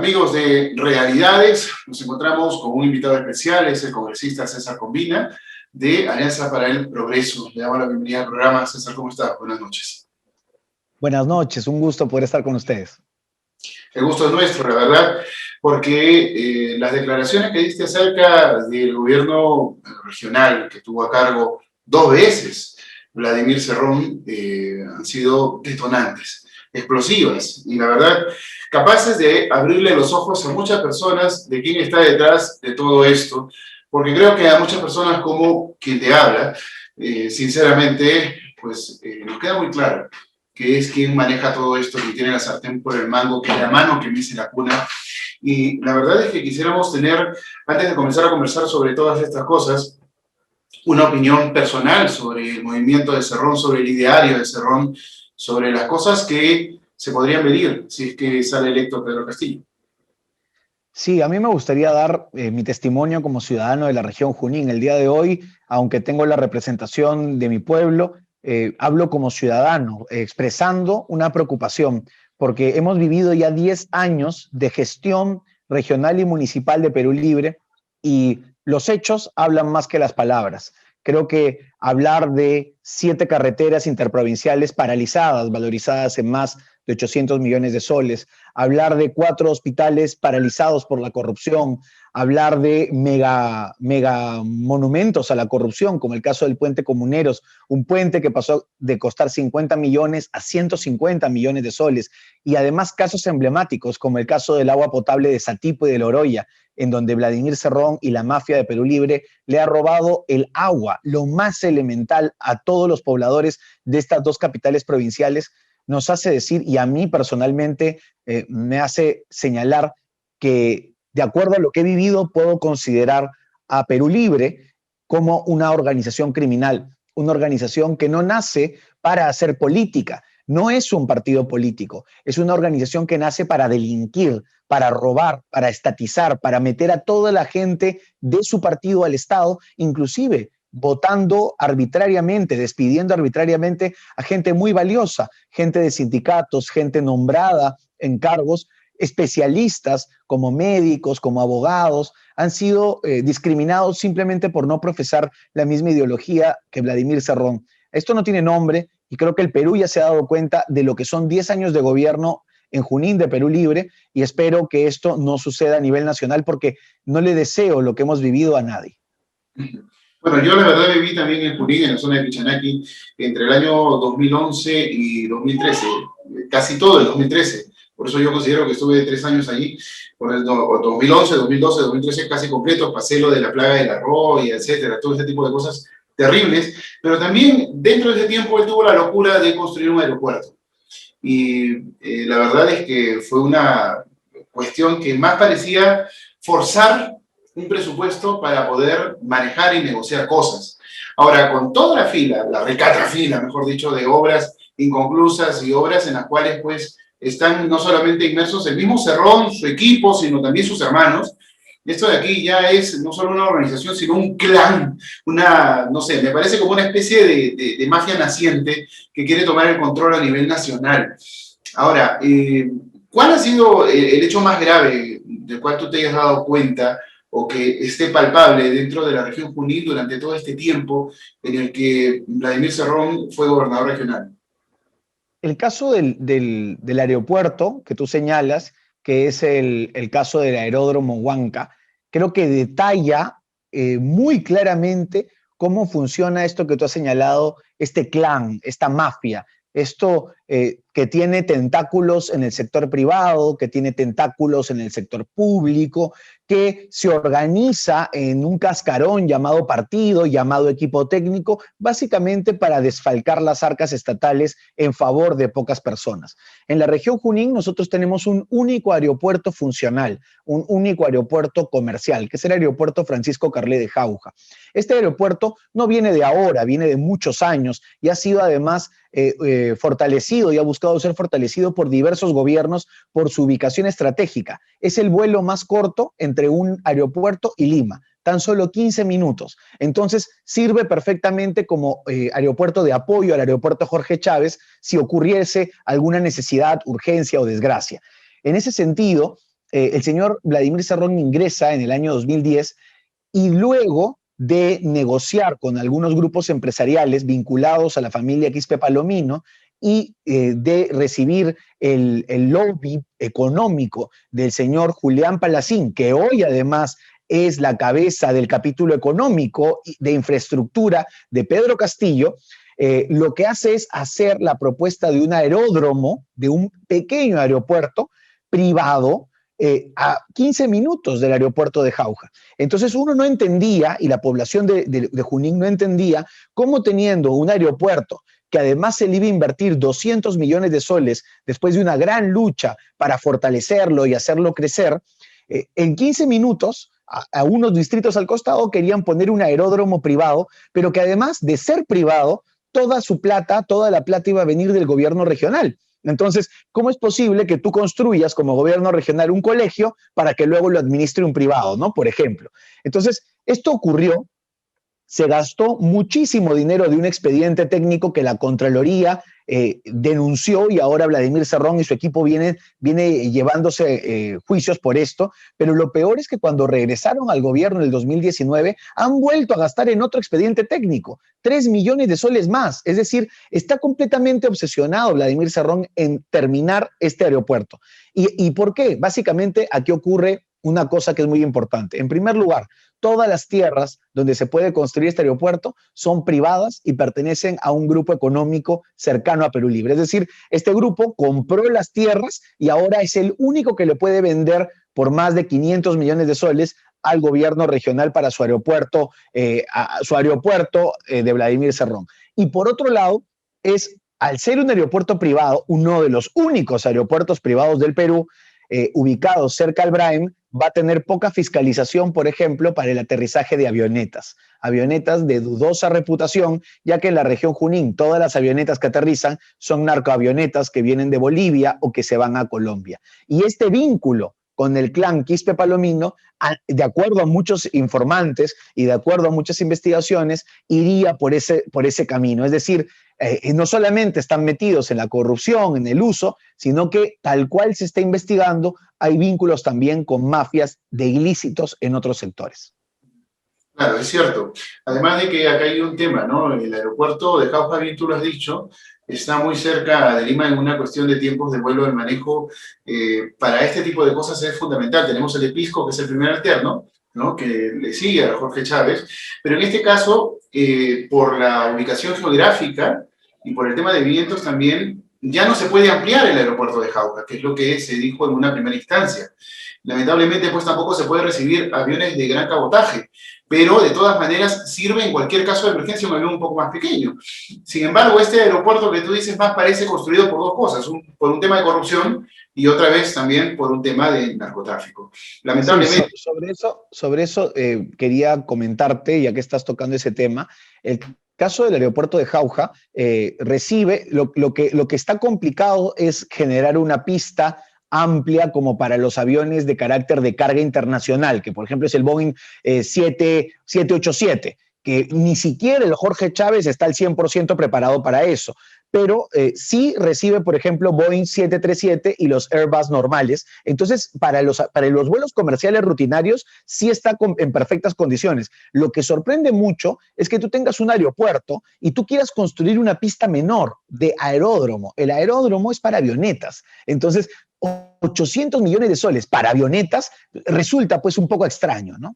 Amigos de Realidades, nos encontramos con un invitado especial, es el congresista César Combina, de Alianza para el Progreso. Le damos la bienvenida al programa. César, ¿cómo está? Buenas noches. Buenas noches, un gusto poder estar con ustedes. El gusto es nuestro, la verdad, porque las declaraciones que diste acerca del gobierno regional que tuvo a cargo 2 veces Vladimir Cerrón han sido detonantes, explosivas y la verdad capaces de abrirle los ojos a muchas personas de quién está detrás de todo esto, porque creo que a muchas personas como quien te habla, sinceramente, pues nos queda muy claro que es quien maneja todo esto, que tiene la sartén por el mango, que es la mano que mece la cuna. Y la verdad es que quisiéramos tener, antes de comenzar a conversar sobre todas estas cosas, una opinión personal sobre el movimiento de Cerrón, sobre el ideario de Cerrón, sobre las cosas que se podrían venir si es que sale electo Pedro Castillo. Sí, a mí me gustaría dar mi testimonio como ciudadano de la región Junín. El día de hoy, aunque tengo la representación de mi pueblo, hablo como ciudadano, expresando una preocupación, porque hemos vivido ya 10 años de gestión regional y municipal de Perú Libre y los hechos hablan más que las palabras. Creo que hablar de 7 carreteras interprovinciales paralizadas, valorizadas en más de 800 millones de soles, hablar de 4 hospitales paralizados por la corrupción, hablar de mega monumentos a la corrupción, como el caso del puente Comuneros, un puente que pasó de costar 50 millones a 150 millones de soles, y además casos emblemáticos, como el caso del agua potable de Satipo y de Loroya, en donde Vladimir Cerrón y la mafia de Perú Libre le ha robado el agua, lo más elemental, a todos los pobladores de estas 2 capitales provinciales. Nos hace decir, y a mí personalmente me hace señalar que, de acuerdo a lo que he vivido, puedo considerar a Perú Libre como una organización criminal, una organización que no nace para hacer política, no es un partido político, es una organización que nace para delinquir, para robar, para estatizar, para meter a toda la gente de su partido al Estado, inclusive votando arbitrariamente, despidiendo arbitrariamente a gente muy valiosa, gente de sindicatos, gente nombrada en cargos, especialistas como médicos, como abogados, han sido discriminados simplemente por no profesar la misma ideología que Vladimir Cerrón. Esto no tiene nombre y creo que el Perú ya se ha dado cuenta de lo que son 10 años de gobierno en Junín de Perú Libre y espero que esto no suceda a nivel nacional porque no le deseo lo que hemos vivido a nadie. Bueno, yo la verdad viví también en Junín, en la zona de Pichanaki, entre el año 2011 y 2013, casi todo el 2013. Por eso yo considero que estuve 3 años allí, por el 2011, 2012, 2013 casi completos, pasé lo de la plaga del arroz y etcétera, todo ese tipo de cosas terribles, pero también dentro de ese tiempo él tuvo la locura de construir un aeropuerto. Y la verdad es que fue una cuestión que más parecía forzar un presupuesto para poder manejar y negociar cosas. Ahora, con toda la fila, la recatra fila, mejor dicho, de obras inconclusas y obras en las cuales pues están no solamente inmersos el mismo Cerrón, su equipo, sino también sus hermanos. Esto de aquí ya es no solo una organización, sino un clan, una, no sé, me parece como una especie de mafia naciente que quiere tomar el control a nivel nacional. Ahora, ¿cuál ha sido el hecho más grave del cual tú te hayas dado cuenta o que esté palpable dentro de la región Junín durante todo este tiempo en el que Vladimir Cerrón fue gobernador regional? El caso del aeropuerto que tú señalas, que es el caso del aeródromo Huanca, creo que detalla muy claramente cómo funciona esto que tú has señalado, este clan, esta mafia, esto que tiene tentáculos en el sector privado, que tiene tentáculos en el sector público, que se organiza en un cascarón llamado partido, llamado equipo técnico, básicamente para desfalcar las arcas estatales en favor de pocas personas. En la región Junín nosotros tenemos un único aeropuerto funcional, un único aeropuerto comercial, que es el aeropuerto Francisco Carlet de Jauja. Este aeropuerto no viene de ahora, viene de muchos años y ha sido además fortalecido y ha buscado ser fortalecido por diversos gobiernos por su ubicación estratégica. Es el vuelo más corto entre un aeropuerto y Lima, tan solo 15 minutos. Entonces sirve perfectamente como aeropuerto de apoyo al aeropuerto Jorge Chávez si ocurriese alguna necesidad, urgencia o desgracia. En ese sentido, el señor Vladimir Cerrón ingresa en el año 2010 y luego de negociar con algunos grupos empresariales vinculados a la familia Quispe Palomino y de recibir el lobby económico del señor Julián Palacín, que hoy además es la cabeza del capítulo económico de infraestructura de Pedro Castillo, lo que hace es hacer la propuesta de un aeródromo, de un pequeño aeropuerto privado, a 15 minutos del aeropuerto de Jauja. Entonces uno no entendía, y la población de Junín no entendía, cómo teniendo un aeropuerto que además se le iba a invertir 200 millones de soles después de una gran lucha para fortalecerlo y hacerlo crecer, en 15 minutos a unos distritos al costado querían poner un aeródromo privado, pero que además de ser privado, toda su plata, toda la plata iba a venir del gobierno regional. Entonces, ¿cómo es posible que tú construyas como gobierno regional un colegio para que luego lo administre un privado, ¿no? Por ejemplo. Entonces, esto ocurrió, se gastó muchísimo dinero de un expediente técnico que la Contraloría denunció, y ahora Vladimir Cerrón y su equipo viene llevándose juicios por esto, pero lo peor es que cuando regresaron al gobierno en el 2019 han vuelto a gastar en otro expediente técnico 3 millones de soles más. Es decir, está completamente obsesionado Vladimir Cerrón en terminar este aeropuerto. ¿Y por qué? Básicamente aquí ocurre una cosa que es muy importante. En primer lugar, todas las tierras donde se puede construir este aeropuerto son privadas y pertenecen a un grupo económico cercano a Perú Libre. Es decir, este grupo compró las tierras y ahora es el único que le puede vender por más de 500 millones de soles al gobierno regional para su aeropuerto, de Vladimir Cerrón. Y por otro lado, al ser un aeropuerto privado, uno de los únicos aeropuertos privados del Perú, ubicado cerca al Braem, va a tener poca fiscalización, por ejemplo, para el aterrizaje de avionetas de dudosa reputación, ya que en la región Junín todas las avionetas que aterrizan son narcoavionetas que vienen de Bolivia o que se van a Colombia. Y este vínculo con el clan Quispe Palomino, de acuerdo a muchos informantes y de acuerdo a muchas investigaciones, iría por ese camino. Es decir, no solamente están metidos en la corrupción, en el uso, sino que tal cual se está investigando, hay vínculos también con mafias de ilícitos en otros sectores. Claro, es cierto. Además de que acá hay un tema, ¿no? El aeropuerto de Jauja, bien tú lo has dicho, está muy cerca de Lima en una cuestión de tiempos de vuelo, de manejo. Para este tipo de cosas es fundamental. Tenemos el EPISCO, que es el primer alterno, ¿no? Que le sigue a Jorge Chávez, pero en este caso, por la ubicación geográfica y por el tema de vientos también, ya no se puede ampliar el aeropuerto de Jauja, que es lo que se dijo en una primera instancia. Lamentablemente, pues tampoco se puede recibir aviones de gran cabotaje, pero de todas maneras sirve en cualquier caso de emergencia un avión un poco más pequeño. Sin embargo, este aeropuerto que tú dices más parece construido por dos cosas, por un tema de corrupción y otra vez también por un tema de narcotráfico. Lamentablemente. Sí, sobre eso quería comentarte, ya que estás tocando ese tema. El caso del aeropuerto de Jauja recibe, lo que está complicado es generar una pista amplia como para los aviones de carácter de carga internacional, que por ejemplo es el Boeing 787, que ni siquiera el Jorge Chávez está al 100% preparado para eso, pero sí recibe, por ejemplo, Boeing 737 y los Airbus normales. Entonces, para los vuelos comerciales rutinarios, sí está en perfectas condiciones. Lo que sorprende mucho es que tú tengas un aeropuerto y tú quieras construir una pista menor de aeródromo. El aeródromo es para avionetas. Entonces, 800 millones de soles para avionetas resulta pues un poco extraño, ¿no?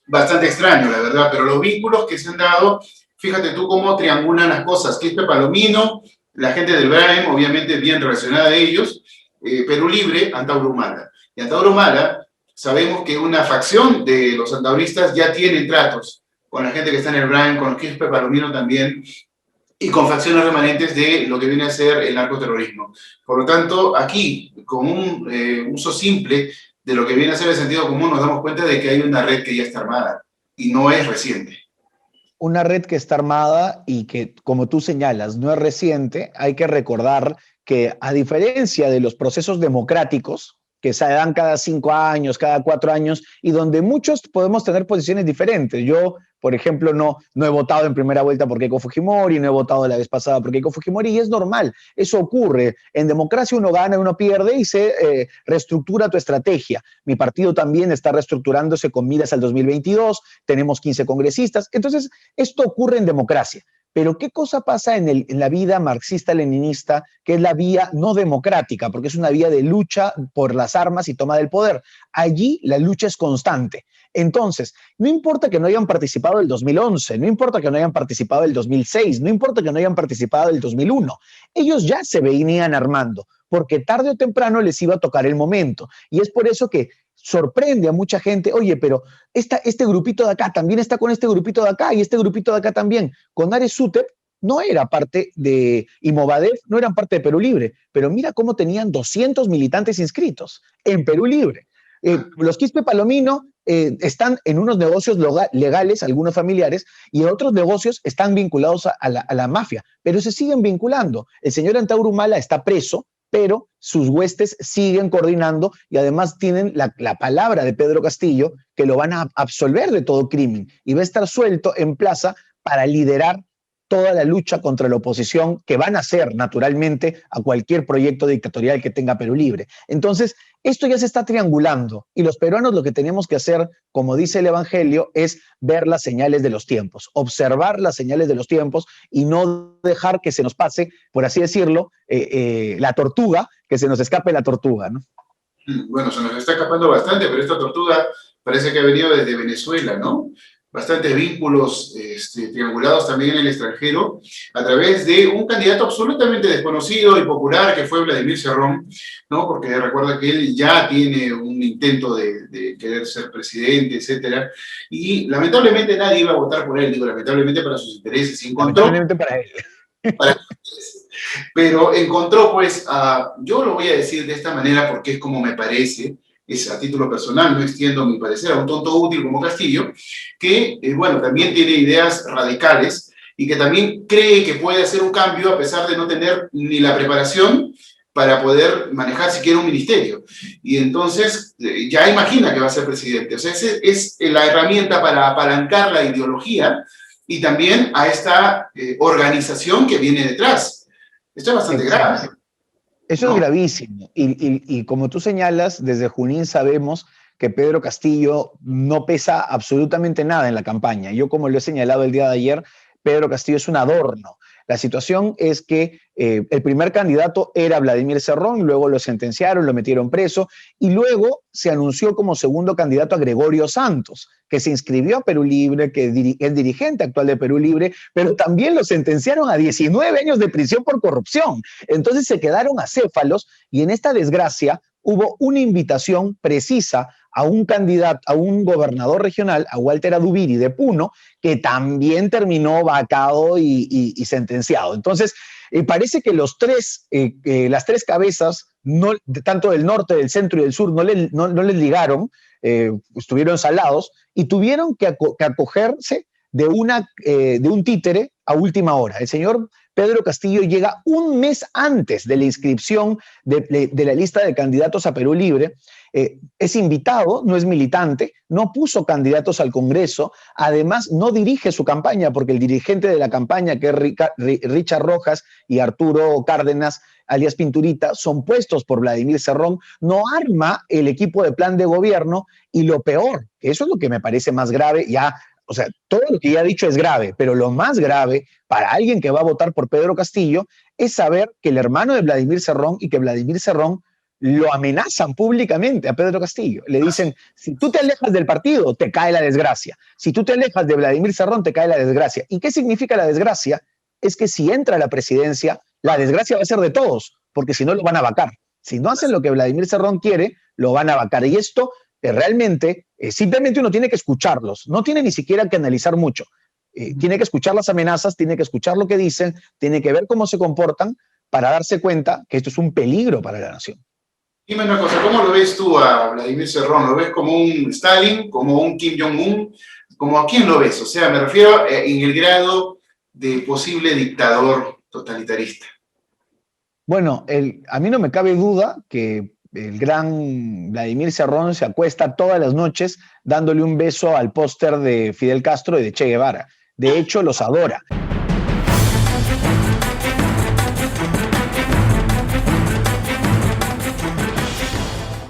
Bastante extraño, la verdad, pero los vínculos que se han dado, fíjate tú cómo triangulan las cosas. Quispe Palomino, la gente del Braem, obviamente bien relacionada a ellos, Perú Libre, Antauro Humala. Y Antauro Humala, sabemos que una facción de los antauristas ya tienen tratos con la gente que está en el Braem, con Quispe Palomino también, y con facciones remanentes de lo que viene a ser el narcoterrorismo. Por lo tanto, aquí, con un uso simple de lo que viene a ser el sentido común, nos damos cuenta de que hay una red que ya está armada y no es reciente. Una red que está armada y que, como tú señalas, no es reciente. Hay que recordar que, a diferencia de los procesos democráticos, que se dan cada 5 años, cada 4 años, y donde muchos podemos tener posiciones diferentes. Yo, por ejemplo, no he votado en primera vuelta por Keiko Fujimori, no he votado la vez pasada por Keiko Fujimori, y es normal, eso ocurre. En democracia uno gana, uno pierde y se reestructura tu estrategia. Mi partido también está reestructurándose con miras al 2022, tenemos 15 congresistas, entonces esto ocurre en democracia. Pero ¿qué cosa pasa en la vida marxista-leninista, que es la vía no democrática, porque es una vía de lucha por las armas y toma del poder? Allí la lucha es constante. Entonces, no importa que no hayan participado del 2011, no importa que no hayan participado del 2006, no importa que no hayan participado del 2001, ellos ya se venían armando, porque tarde o temprano les iba a tocar el momento. Y es por eso que sorprende a mucha gente, oye, pero este grupito de acá también está con este grupito de acá y este grupito de acá también. Con Ares Sutep no era parte de, y Movadef no eran parte de Perú Libre, pero mira cómo tenían 200 militantes inscritos en Perú Libre. Los Quispe Palomino están en unos negocios legales, algunos familiares, y otros negocios están vinculados a la mafia, pero se siguen vinculando. El señor Antauro Humala está preso, pero sus huestes siguen coordinando y además tienen la palabra de Pedro Castillo que lo van a absolver de todo crimen y va a estar suelto en plaza para liderar toda la lucha contra la oposición que van a hacer naturalmente a cualquier proyecto dictatorial que tenga Perú Libre. Entonces, esto ya se está triangulando y los peruanos lo que tenemos que hacer, como dice el Evangelio, es ver las señales de los tiempos, observar las señales de los tiempos y no dejar que se nos pase, por así decirlo, la tortuga, que se nos escape la tortuga, ¿no? Bueno, se nos está escapando bastante, pero esta tortuga parece que ha venido desde Venezuela, ¿no? Bastantes vínculos triangulados también en el extranjero, a través de un candidato absolutamente desconocido y popular que fue Vladimir Cerrón, ¿no? Porque recuerda que él ya tiene un intento de querer ser presidente, etcétera, y lamentablemente nadie iba a votar por él, digo, lamentablemente para sus intereses, y encontró... Lamentablemente para él. Para pero encontró, pues, yo lo voy a decir de esta manera porque es como me parece, es a título personal, no extiendo mi parecer a un tonto útil como Castillo, que, bueno, también tiene ideas radicales y que también cree que puede hacer un cambio a pesar de no tener ni la preparación para poder manejar siquiera un ministerio. Y entonces ya imagina que va a ser presidente. O sea, es la herramienta para apalancar la ideología y también a esta organización que viene detrás. Esto es bastante grave. Eso ¿no? es gravísimo. Y como tú señalas, desde Junín sabemos que Pedro Castillo no pesa absolutamente nada en la campaña. Yo, como lo he señalado el día de ayer, Pedro Castillo es un adorno. La situación es que el primer candidato era Vladimir Cerrón, luego lo sentenciaron, lo metieron preso y luego se anunció como segundo candidato a Gregorio Santos, que se inscribió a Perú Libre, que es dirigente actual de Perú Libre, pero también lo sentenciaron a 19 años de prisión por corrupción. Entonces se quedaron acéfalos y en esta desgracia hubo una invitación precisa a un candidato, a un gobernador regional, a Walter Adubiri de Puno, que también terminó vacado y sentenciado. Entonces, parece que las tres cabezas, no, tanto del norte, del centro y del sur, no les ligaron, estuvieron salados y tuvieron que acogerse de un títere a última hora. El señor Pedro Castillo llega un mes antes de la inscripción de la lista de candidatos a Perú Libre. Es invitado, no es militante, no puso candidatos al Congreso, además no dirige su campaña porque el dirigente de la campaña, que es Richard Rojas y Arturo Cárdenas, alias Pinturita, son puestos por Vladimir Cerrón, no arma el equipo de plan de gobierno y lo peor, que eso es lo que me parece más grave, ya, o sea, todo lo que ya he dicho es grave, pero lo más grave para alguien que va a votar por Pedro Castillo es saber que el hermano de Vladimir Cerrón y que Vladimir Cerrón lo amenazan públicamente a Pedro Castillo. Le dicen, si tú te alejas del partido, te cae la desgracia. Si tú te alejas de Vladimir Cerrón, te cae la desgracia. ¿Y qué significa la desgracia? Es que si entra a la presidencia, la desgracia va a ser de todos, porque si no lo van a vacar. Si no hacen lo que Vladimir Cerrón quiere, lo van a vacar. Y esto realmente, simplemente uno tiene que escucharlos. No tiene ni siquiera que analizar mucho. Tiene que escuchar las amenazas, tiene que escuchar lo que dicen, tiene que ver cómo se comportan para darse cuenta que esto es un peligro para la nación. Dime una cosa, ¿cómo lo ves tú a Vladimir Cerrón? ¿Lo ves como un Stalin, como un Kim Jong-un? ¿Cómo a quién lo ves? O sea, me refiero en el grado de posible dictador totalitarista. Bueno, a mí no me cabe duda que el gran Vladimir Cerrón se acuesta todas las noches dándole un beso al póster de Fidel Castro y de Che Guevara. De hecho, los adora.